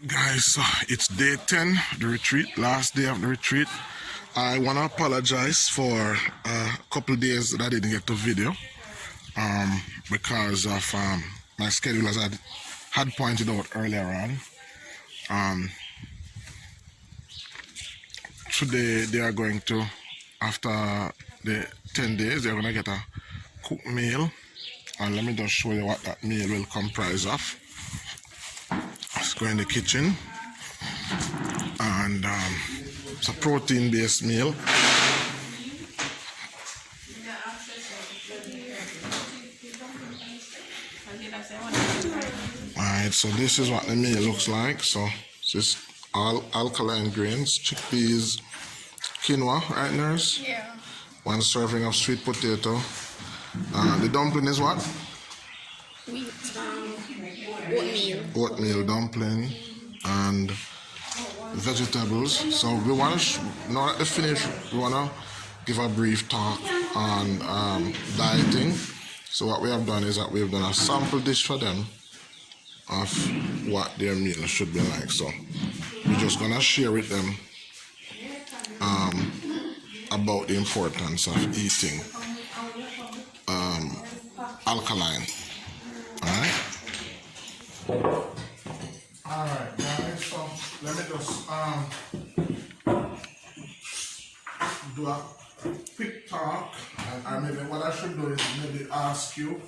Guys, so it's day 10, the retreat, last day of the retreat. I want to apologize for a couple days that I didn't get to video because of my schedule, as I had pointed out earlier on. Today they are going to, after the 10 days, they're going to get a cooked meal. And let me just show you what that meal will comprise of. Let's go in the kitchen, and it's a protein-based meal. Alright, so this is what the meal looks like. So this all alkaline grains, chickpeas, quinoa, right, nurse? Yeah. 1 serving of sweet potato. The dumpling is what? Wheat, oatmeal. Oatmeal dumpling and vegetables. So we want to, now at the finish, we want to give a brief talk on dieting. So what we have done is that we've done a sample dish for them of what their meal should be like. So we're just going to share with them about the importance of eating alkaline. Alright guys, so let me just do a quick talk, and maybe what I should do is maybe ask you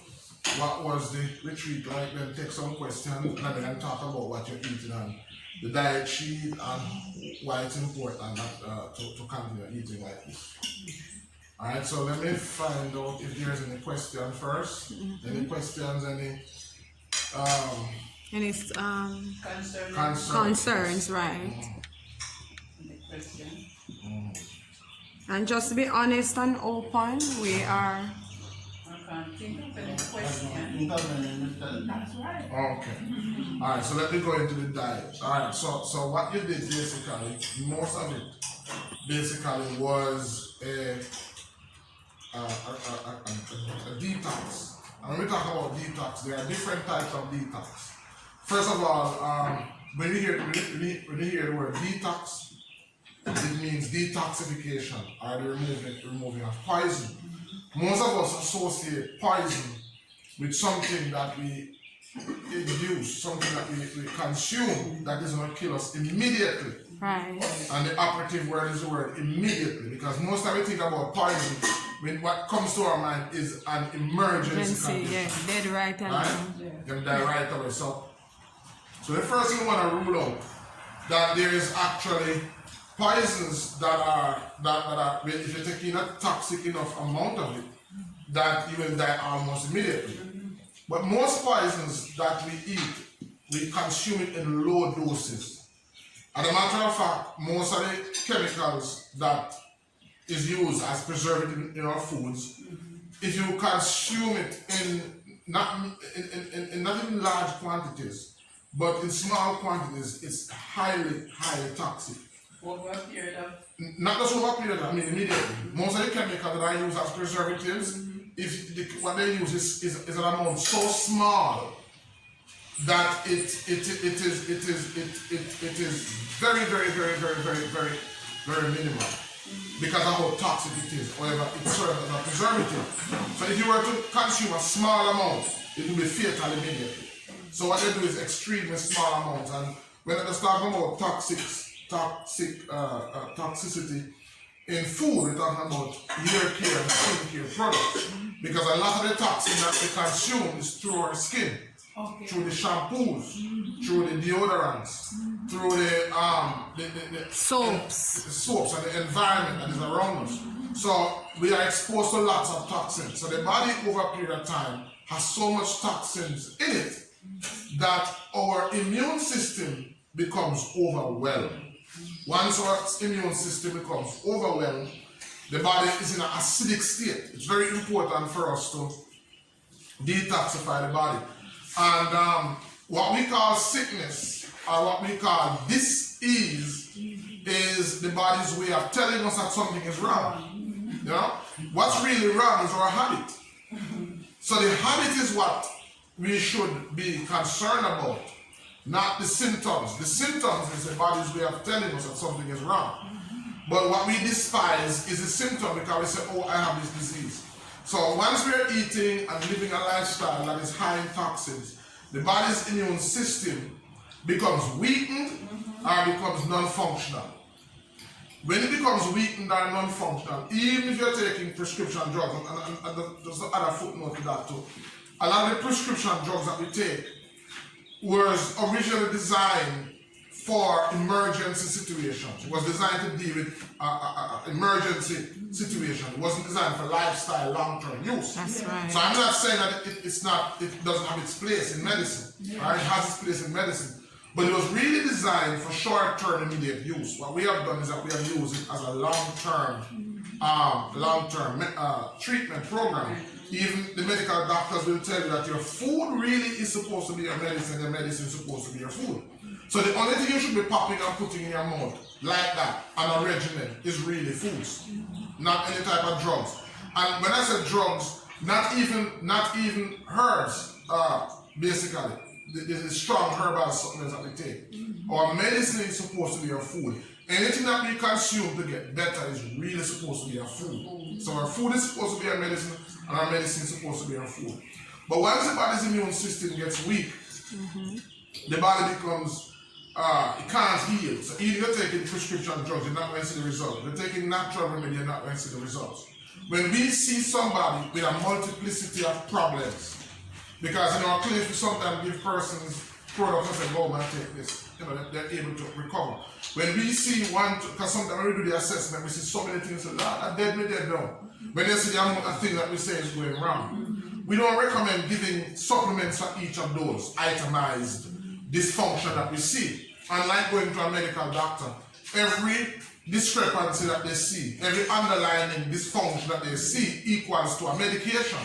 what was the retreat like, then take some questions, and then I talk about what you're eating and the diet sheet and why it's important to continue eating like this. Alright, so let me find out if there's any question first. Any questions, any concerns, right? And just to be honest and open, we are. Okay. Alright, so let me go into the diet. Alright, so what you did basically, most of it basically was a detox. And when we talk about detox, there are different types of detox. First of all, when you hear the word detox, it means detoxification, or the removing of poison. Most of us associate poison with something that we use, something that we consume that is going to kill us immediately. Right. And the operative word is the word immediately, because most time we think about poison, when what comes to our mind is an emergency condition. Yeah, dead right away. Right? Them die right away. So the first thing we want to rule out that there is actually poisons that are if you take in a toxic enough amount of it, that you will die almost immediately. But most poisons that we eat, we consume it in low doses. As a matter of fact, most of the chemicals that is used as preservative in our foods, if you consume it in not in large quantities, but in small quantities, it's highly toxic. Over a period of? Not just over a period, I mean immediately. Most of the chemicals that I use as preservatives, what they use is an amount so small that it is very minimal because of how toxic it is. However, it serves as a preservative. So if you were to consume a small amount, it will be fatal immediately. So what they do is extremely small amounts. And when they start talking about toxicity in food, we're talking about hair care and skin care products. Because a lot of the toxin that we consume is through our skin. Okay. Through the shampoos, through the deodorants, through the soaps and the environment that is around us. So we are exposed to lots of toxins. So the body over a period of time has so much toxins in it that our immune system becomes overwhelmed. Once our immune system becomes overwhelmed, the body is in an acidic state. It's very important for us to detoxify the body. And what we call sickness, or what we call dis-ease, is the body's way of telling us that something is wrong. You know? What's really wrong is our habit. So the habit is what we should be concerned about. not the symptoms. The symptoms is the body's way of telling us that something is wrong. But what we despise is the symptom, because we say, oh, I have this disease. So once we are eating and living a lifestyle that is high in toxins, the body's immune system becomes weakened or becomes non-functional. When it becomes weakened or non-functional, even if you're taking prescription drugs, and there's another footnote to that too, a lot of the prescription drugs that we take was originally designed for emergency situations. It was designed to deal with emergency situation. It wasn't designed for lifestyle long-term use. That's right. So I'm not saying that it doesn't have its place in medicine. Right? It has its place in medicine. But it was really designed for short-term immediate use. What we have done is that we have used it as a long-term treatment program. Even the medical doctors will tell you that your food really is supposed to be your medicine, your medicine is supposed to be your food. So the only thing you should be popping and putting in your mouth like that on a regimen is really foods, not any type of drugs. And when I say drugs, not even herbs, basically. The strong herbal supplements that we take. Our medicine is supposed to be our food. Anything that we consume to get better is really supposed to be our food. So our food is supposed to be our medicine, and our medicine is supposed to be our food. But once the body's immune system gets weak, the body becomes, it can't heal. So either you're taking prescription drugs, you're not going to see the results. If you're taking natural remedy, you're not going to see the results. When we see somebody with a multiplicity of problems, because in our clinics we sometimes give persons products and say, go man, take this. You know, they're able to recover. When we see one, because sometimes when we do the assessment, we see so many things, Lord, I dead me dead now. When they see the amount of things that we say is going wrong. We don't recommend giving supplements for each of those itemized dysfunction that we see. Unlike going to a medical doctor, every discrepancy that they see, every underlining dysfunction that they see equals to a medication.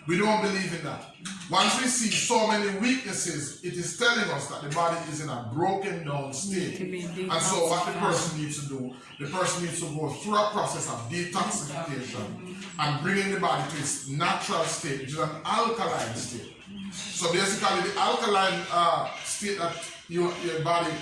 We don't believe in that. Once we see so many weaknesses, it is telling us that the body is in a broken down state. And so what the person needs to do, the person needs to go through a process of detoxification and bringing the body to its natural state, which is an alkaline state. So basically the alkaline state that your body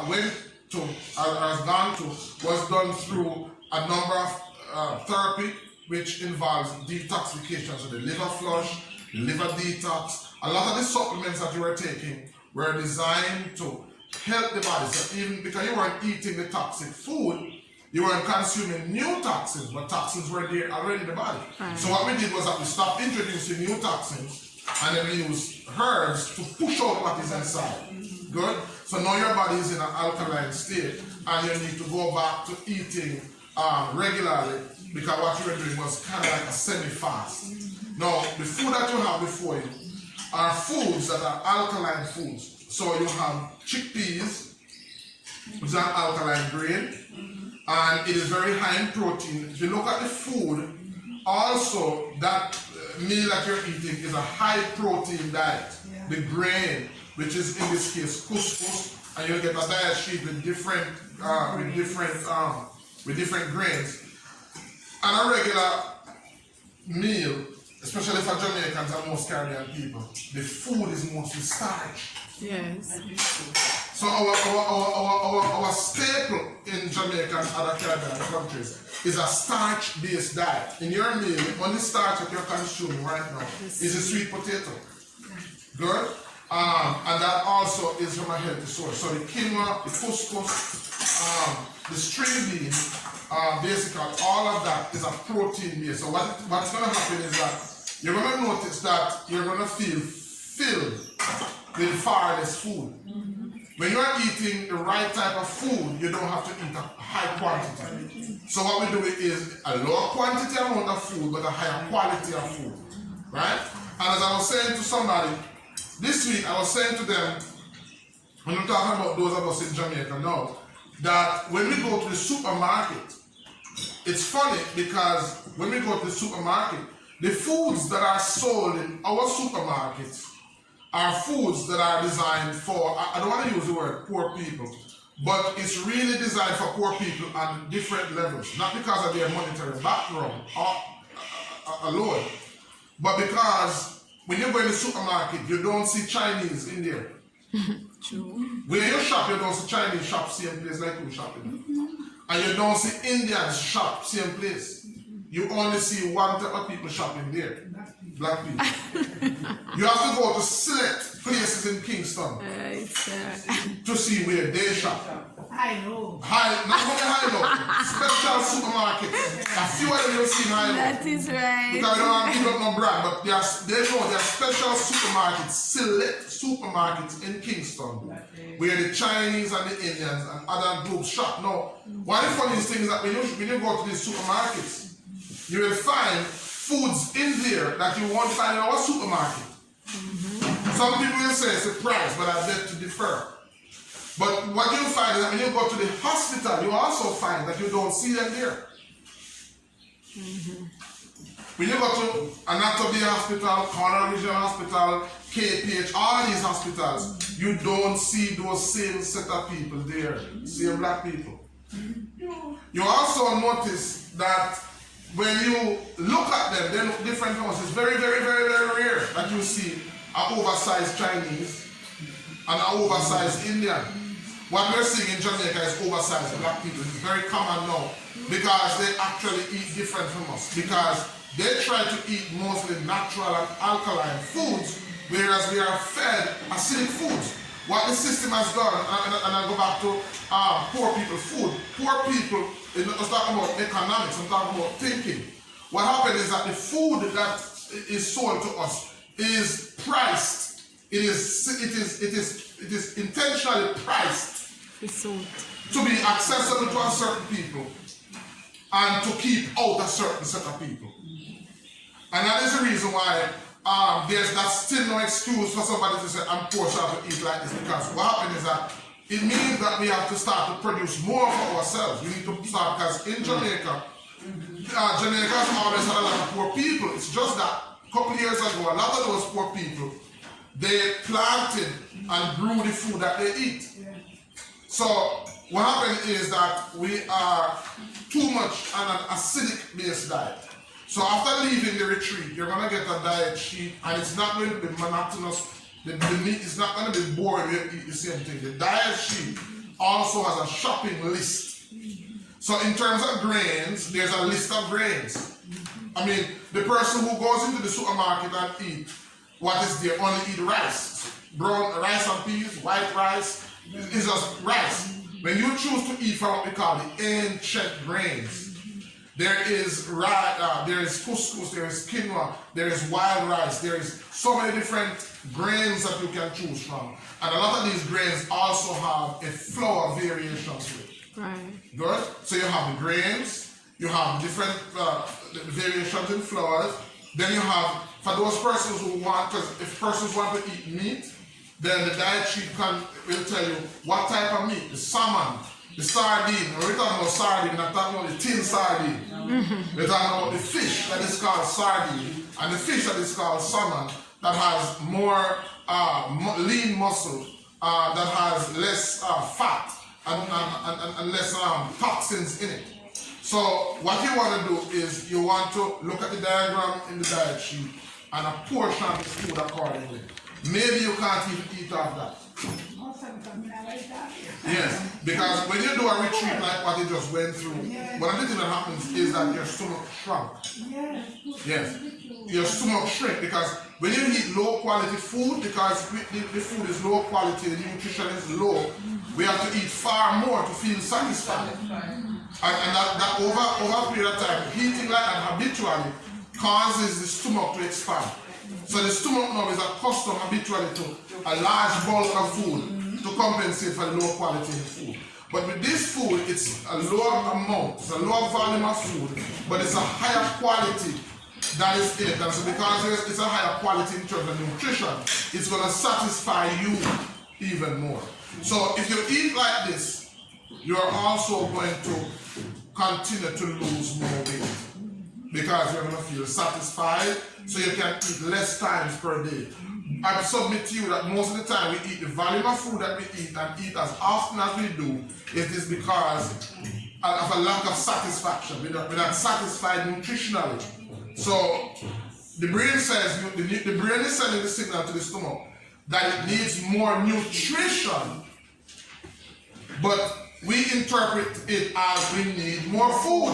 went to, has gone to, was done through a number of therapy, which involves detoxification, so the liver flush, the liver detox. A lot of the supplements that you were taking were designed to help the body. So even because you weren't eating the toxic food, you weren't consuming new toxins, but toxins were there already in the body. So what we did was that we stopped introducing new toxins, and then we used herbs to push out what is inside. Good? So now your body is in an alkaline state, and you need to go back to eating regularly, because what you were doing was kind of like a semi-fast. Now, the food that you have before you are foods that are alkaline foods. So you have chickpeas, which is an alkaline grain, and it is very high in protein. If you look at the food, also that meal that you're eating is a high protein diet. The grain, which is in this case couscous, and you get a diet sheet with different grains. And a regular meal, especially for Jamaicans and most Caribbean people, the food is mostly starch. Yes. So our staple in Jamaica and other Caribbean countries is a starch-based diet. In your meal, the only starch that you're consuming right now is a sweet potato. Good? And that also is from a healthy source. So the quinoa, the couscous, the string bean, basically all of that is a protein base. So what's going to happen is that you're going to notice that you're going to feel filled with far less food. When you are eating the right type of food, you don't have to eat a high quantity. So what we do is a lower quantity amount of food, but a higher quality of food. Right? And as I was saying to somebody, this week I was saying to them, when I'm talking about those of us in Jamaica now, that when we go to the supermarket, it's funny because when we go to the supermarket, the foods that are sold in our supermarkets are foods that are designed for, I don't want to use the word poor people, but it's really designed for poor people on different levels, not because of their monetary background alone, but because when you go in the supermarket, you don't see Chinese in there. True. Where you shop, you don't see Chinese shop same place like you shopping. And you don't see Indians shop same place. You only see one type of people shopping there. Black people. You have to go to select places in Kingston to see where they shop. I know. Not only high low, special supermarkets. A few of them you'll see in high low. That is right. Because I don't want to give up no brand, but there are special supermarkets, select supermarkets in Kingston, where the Chinese and the Indians and other groups shop. Now, one of the funniest things is that when you go to these supermarkets, you will find foods in there that you won't find in our supermarket. Some people will say it's a price, but I beg to differ. But what you find is that when you go to the hospital, you also find that you don't see them there. When you go to Anatomy Hospital, Cornell Regional Hospital, KPH, all these hospitals, you don't see those same set of people there, same black people. You also notice that when you look at them, they look different from us. It's very, very, very, very rare that you see an oversized Chinese and an oversized Indian. What we're seeing in Jamaica is oversized black people. It's very common now because they actually eat different from us. Because they try to eat mostly natural and alkaline foods, whereas we are fed acidic foods. What the system has done, and I go back to poor people food. Poor people, I'm not talking about economics, I'm talking about thinking. What happened is that the food that is sold to us is priced. It is intentionally priced to be accessible to a certain people and to keep out a certain set of people. And that is the reason why that's still no excuse for somebody to say, I'm poor, so I have to eat like this. Because what happened is that it means that we have to start to produce more for ourselves. We need to start, because in Jamaica, Jamaica has always had a lot of poor people. It's just that a couple years ago, a lot of those poor people, they planted and grew the food that they eat. So what happened is that we are too much on an acidic based diet. So after leaving the retreat, you're going to get a diet sheet, and it's not going to be monotonous. The meat is not going to be boring. You eat the same thing. The diet sheet also has a shopping list. So in terms of grains, there's a list of grains. I mean, the person who goes into the supermarket and eat what is there only eat rice. Brown rice and peas, white rice, it's just rice. When you choose to eat from what we call the ancient grains, there is couscous, there is quinoa, there is wild rice, there is so many different grains that you can choose from. And a lot of these grains also have a flour variation to it. Right. Good? So you have the grains, you have different variations in flours, then you have, for those persons who want, because if persons want to eat meat, then the diet sheet will tell you what type of meat, the salmon, the sardine. When we're talking about sardine, we're not talking about the tin sardine. We're talking about the fish that is called sardine and the fish that is called salmon that has more lean muscle, that has less fat and less toxins in it. So what you want to do is you want to look at the diagram in the diet sheet and apportion the food accordingly. Maybe you can't even eat off that. Yes, because when you do a retreat like what you just went through, one of the things that happens is that your stomach shrunk. Yes, your stomach shrink because when you eat low quality food, because the food is low quality, the nutrition is low, we have to eat far more to feel satisfied. And that over a period of time, eating like that habitually causes the stomach to expand. So the stomach now is accustomed habitually to a large bulk of food to compensate for the low quality of food. But with this food, it's a lower amount, it's a lower volume of food, but it's a higher quality that is in it. And so because it's a higher quality in terms of nutrition, it's going to satisfy you even more. So if you eat like this, you're also going to continue to lose more weight because you're going to feel satisfied, so you can eat less times per day. I submit to you that most of the time we eat the volume of food that we eat and eat as often as we do, it is because of a lack of satisfaction. We're not satisfied nutritionally. So the brain says, the brain is sending the signal to the stomach that it needs more nutrition, but we interpret it as we need more food.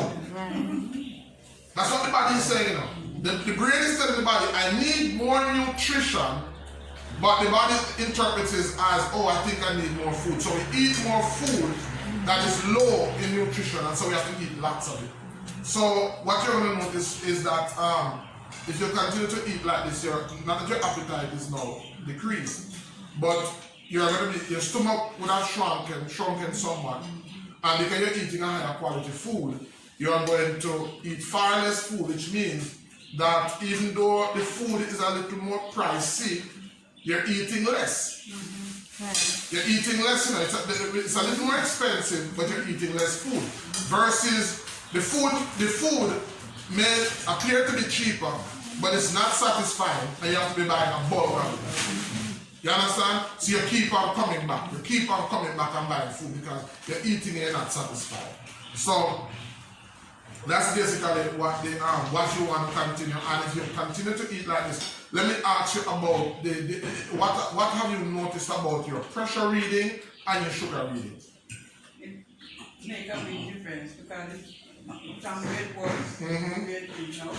That's what the body is saying, you know. The brain is telling the body, I need more nutrition, but the body interprets it as, oh, I think I need more food. So we eat more food that is low in nutrition, and so we have to eat lots of it. So what you're going to notice is that if you continue to eat like this, not that your appetite is now decreased, but your stomach would have shrunken somewhat, and because you're eating a higher quality food, you're going to eat far less food, which means that even though the food is a little more pricey, you're eating less. You're eating less, you know, it's a little more expensive, but you're eating less food. Versus the food may appear to be cheaper, but it's not satisfying, and you have to be buying a bulk of it. You understand? So you keep on coming back. You keep on coming back and buying food because you're eating and you're not satisfied. So that's basically what you want to continue. And if you continue to eat like this, let me ask you about what have you noticed about your pressure reading and your sugar reading? It makes a big difference because some red works, red is now.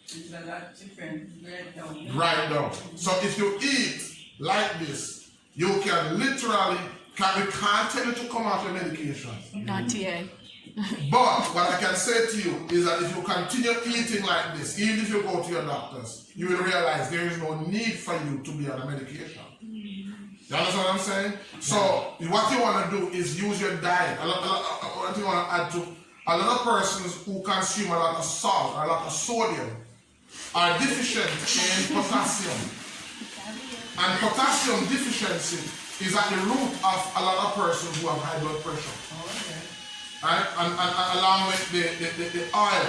It's a lot different, red down. Right down. So if you eat like this, you can literally, we can't tell you to come off your medication. Not yet. But what I can say to you is that if you continue eating like this, even if you go to your doctors, you will realize there is no need for you to be on a medication. You understand what I'm saying? So what you want to do is use your diet. What you want to add to a lot of persons who consume a lot of salt, a lot of sodium, are deficient in potassium. And potassium deficiency is at the root of a lot of persons who have high blood pressure. Right? And along with the oil.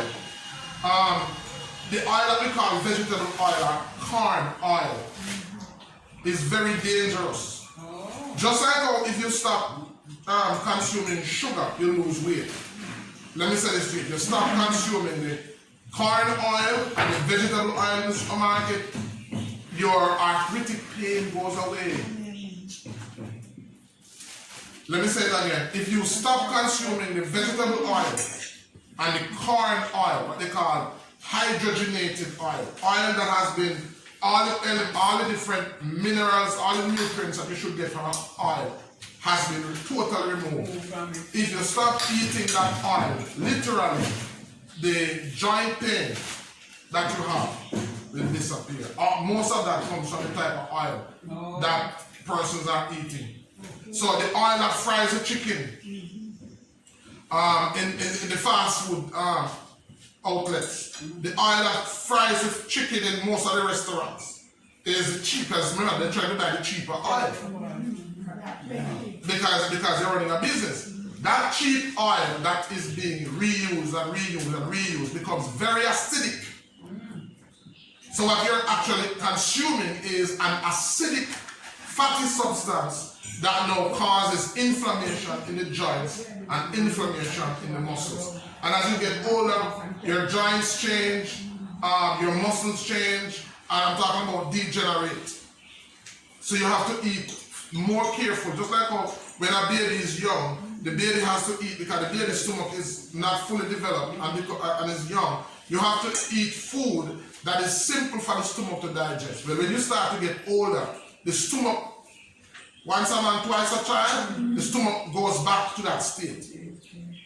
The oil that we call vegetable oil or corn oil is very dangerous. Just like how if you stop consuming sugar, you lose weight. Let me say this to you. If you stop consuming the corn oil and the vegetable oil in the supermarket, your arthritic pain goes away. Let me say that again. If you stop consuming the vegetable oil and the corn oil, what they call hydrogenated oil that has been all the different minerals, all the nutrients that you should get from oil has been totally removed. If you stop eating that oil, literally the joint pain that you have will disappear. Most of that comes from the type of oil that persons are eating. So the oil that fries the chicken in the fast food outlets, the oil that fries the chicken in most of the restaurants is the cheapest. Remember, they're trying to buy the cheaper oil because they're running a business. That cheap oil that is being reused and reused and reused becomes very acidic. So what you're actually consuming is an acidic fatty substance that now causes inflammation in the joints and inflammation in the muscles. And as you get older, your joints change, your muscles change, and I'm talking about degenerate. So you have to eat more careful. Just like how when a baby is young, the baby has to eat because the baby's stomach is not fully developed and is young. You have to eat food that is simple for the stomach to digest. But when you start to get older, the stomach, once a man, twice a child, the stomach goes back to that state.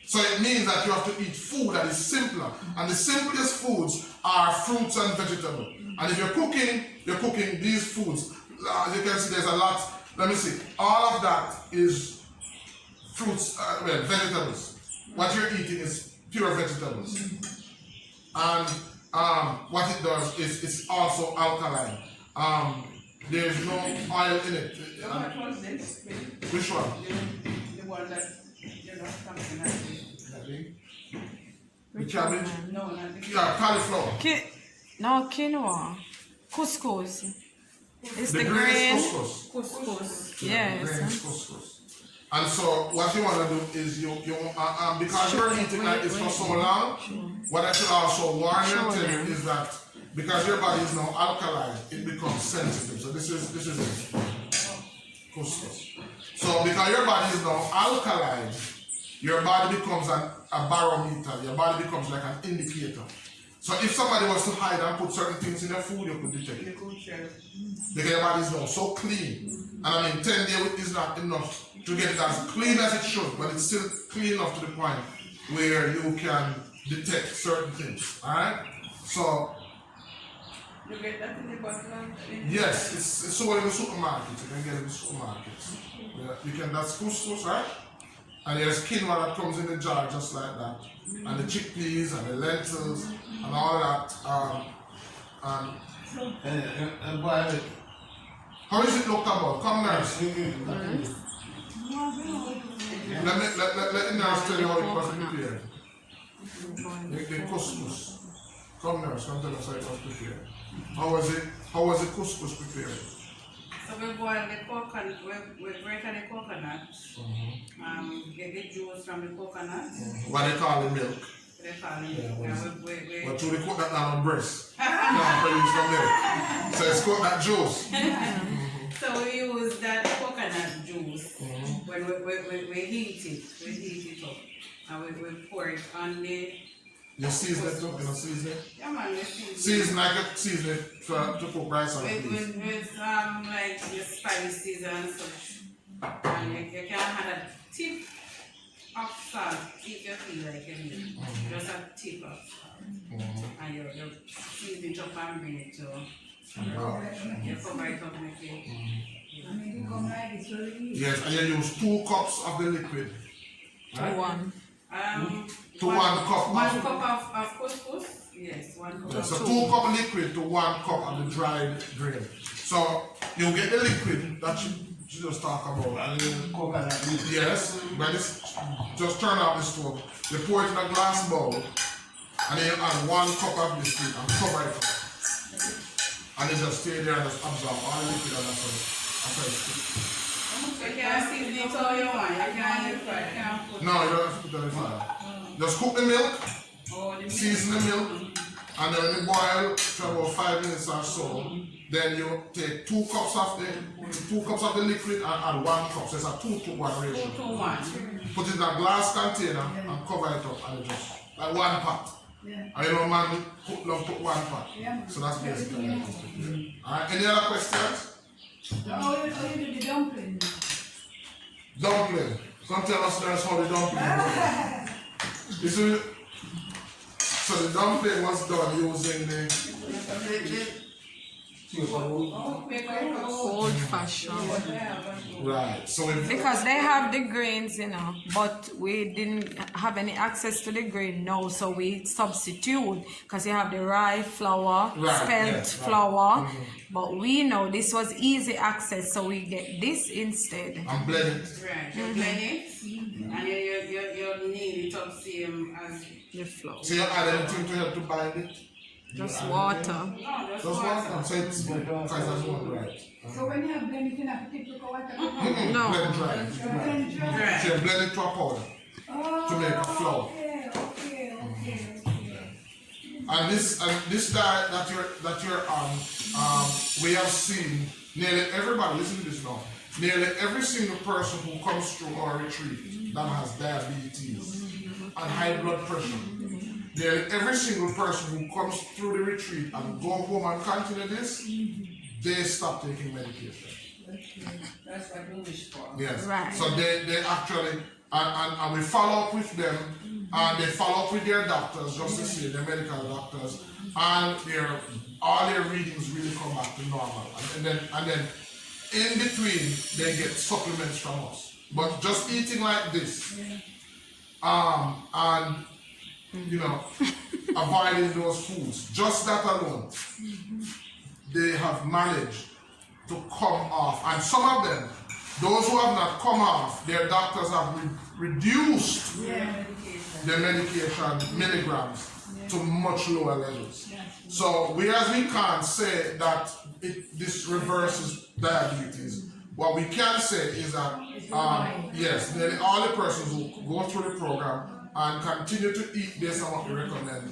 So it means that you have to eat food that is simpler. And the simplest foods are fruits and vegetables. And if you're cooking these foods. As you can see, there's a lot. Let me see. All of that is fruits, vegetables. What you're eating is pure vegetables. And what it does is it's also alkaline. There's no oil in it. What was this? Which one? The one that you're not something like this. The cabbage? No, not the Yeah, cauliflower. No, quinoa. Couscous. It's the grain grain. is couscous. couscous. Yes. Grain is couscous. And so what you want to do is because you're eating like this for so long, what I should also warn you and tell you is that because your body is now alkaline, it becomes sensitive. So this is it. Couscous. So because your body is now alkaline, your body becomes a barometer. Your body becomes like an indicator. So if somebody was to hide and put certain things in their food, you could detect it. Because your body is now so clean. And I mean, 10 days is not enough to get it as clean as it should, but it's still clean enough to the point where you can detect certain things. Alright? So, you get that in the bottle? yes, it's sold in the supermarkets. You can get it in the supermarkets. Yeah, you can, that's couscous, right? And there's quinoa that comes in the jar just like that. And the chickpeas and the lentils and all that. And boil it. How is it looked about? Come nurse. Let the nurse tell you how it was prepared. The couscous. Come nurse, come tell us how it was prepared. How was the couscous prepared? So we boil the coconut, we break the coconut, get the juice from the coconut. What they call the milk. They call it, But you cook that down on breast. Can't produce no milk. So it's cook that juice. So we use that coconut juice when we heat it up. And we pour it on the... You season it up, you know, season it? Yeah man, we season it. Season like a season it to cook rice on it. With like the spices and such. And you can have a tip of salt if you feel like you need. Just a tip of salt. And you season it up and bring it to you cover it up and make it. Yes, and you use 2 cups of the liquid. Right? To 1 cup. 1 cup of couscous. Yes, 1 cup. Yeah, so 2 cup liquid to 1 cup of the dried grain. So you get the liquid that you just talk about. And you Coconut milk. yes, but it's just turn off the stove. You pour it in a glass bowl, and then you add 1 cup of this liquid and cover it up. And it just stay there and just absorb all the liquid and that's it. You can season it all you want. You can't put... No, you don't have to put that in fire. Just cook the milk, season the milk, and then when it boil for about 5 minutes or so, then you take 2 cups of the liquid and add 1 cup. So it's a 2 to 1 ratio. 2 to 1. Put it in a glass container and cover it up and just like 1 pot. And you know man love put 1 pot. So that's basically what it's prepared. Alright, any other questions? How you do the dumpling? Dumpling. Come tell us that's how the dumpling works. You see, so the dumpling was done using the Old fashioned. right. So Because they have the grains, you know, but we didn't have any access to the grain now, so we substitute because you have the rye flour, spelt flour. But we know this was easy access, so we get this instead. And blend it. Right, you blend it, and you knead it up same as The flour. So you add anything to help to bind it? Just water. no, just Just water. water. So it's because that's one right. So when you have blend, you can have to take the water. No. Blend dry. Blend dry. So you blend it to a powder. To make a flour. Okay. And this diet that you're on, we have seen nearly everybody, listen to this now, nearly every single person who comes through our retreat that has diabetes and high blood pressure, nearly every single person who comes through the retreat and go home and continue this, they stop taking medication. That's what we wish for. Yes. Right. So they actually, and we follow up with them, and they follow up with their doctors, just to see their medical doctors, and all their readings really come back to normal. And then in between, they get supplements from us. But just eating like this, and you know, avoiding those foods, just that alone, they have managed to come off. And some of them, those who have not come off, their doctors have reduced their medication milligrams to much lower levels. So whereas we can't say that this reverses diabetes, what we can say is that yes, nearly all the persons who go through the program and continue to eat based on what we recommend.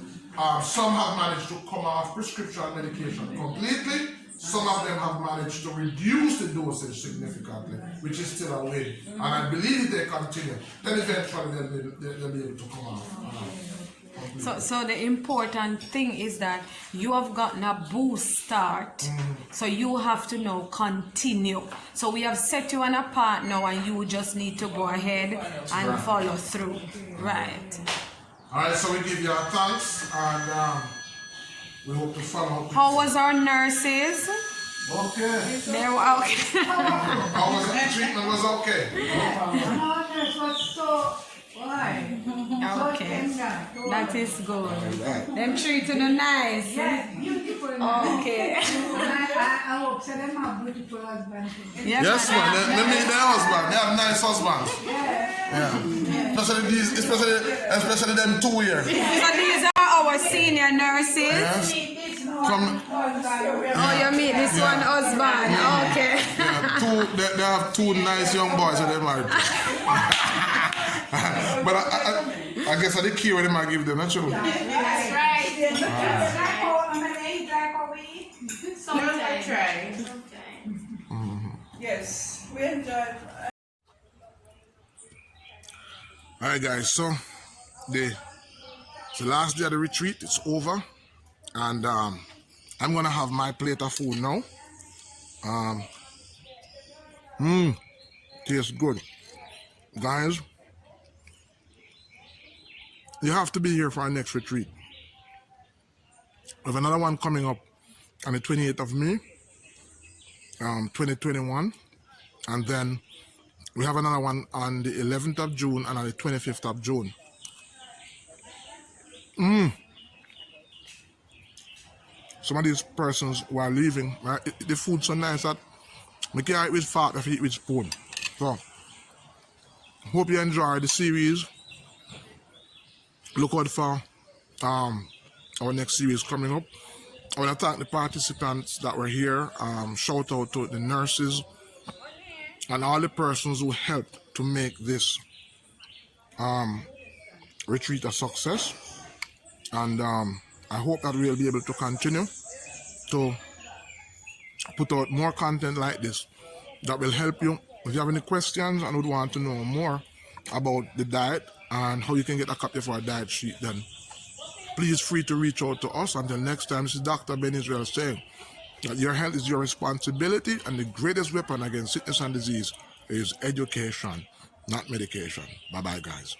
Some have managed to come off prescription medication completely. Some of them have managed to reduce the dosage significantly, which is still a win. And I believe if they continue, then eventually they'll be able to come off. So the important thing is that you have gotten a boost start, so you have to now continue. So we have set you on a path now, and you just need to go ahead and follow through. Right. All right, so we give you our thanks, and we hope to follow up. How was our nurses? Okay. They were okay. How was the treatment? Was okay. No, this was so. Why? Okay. That is good. Them treated you nice. Yes, beautiful. Okay. I hope so them have beautiful husbands. Yes, man. They meet their husband. They have nice husbands. Yeah. Especially them 2 years. So these are our senior nurses. Yes. Oh, you meet this one husband. Okay. Yeah, they have 2 nice young boys that they married. But I guess I the key what they might give them, not true? That's right. Sometimes try. Yes, we enjoyed. Alright guys, so it's the last day of the retreat. It's over, and I'm gonna have my plate of food now. Tastes good, guys. You have to be here for our next retreat. We have another one coming up on the 28th of May, 2021, and then we have another one on the 11th of June and on the 25th of June. Some of these persons who are leaving, right, the food's so nice that we can't eat with fork, if you eat with spoon. So, hope you enjoy the series. Look out for our next series coming up. I want to thank the participants that were here. Shout out to the nurses and all the persons who helped to make this retreat a success. And I hope that we'll be able to continue to put out more content like this that will help you. If you have any questions and would want to know more about the diet and how you can get a copy of our diet sheet, then please free to reach out to us. Until next time, this is Dr. Ben-Yisrael saying that your health is your responsibility, and the greatest weapon against sickness and disease is education, not medication. Bye-bye, guys.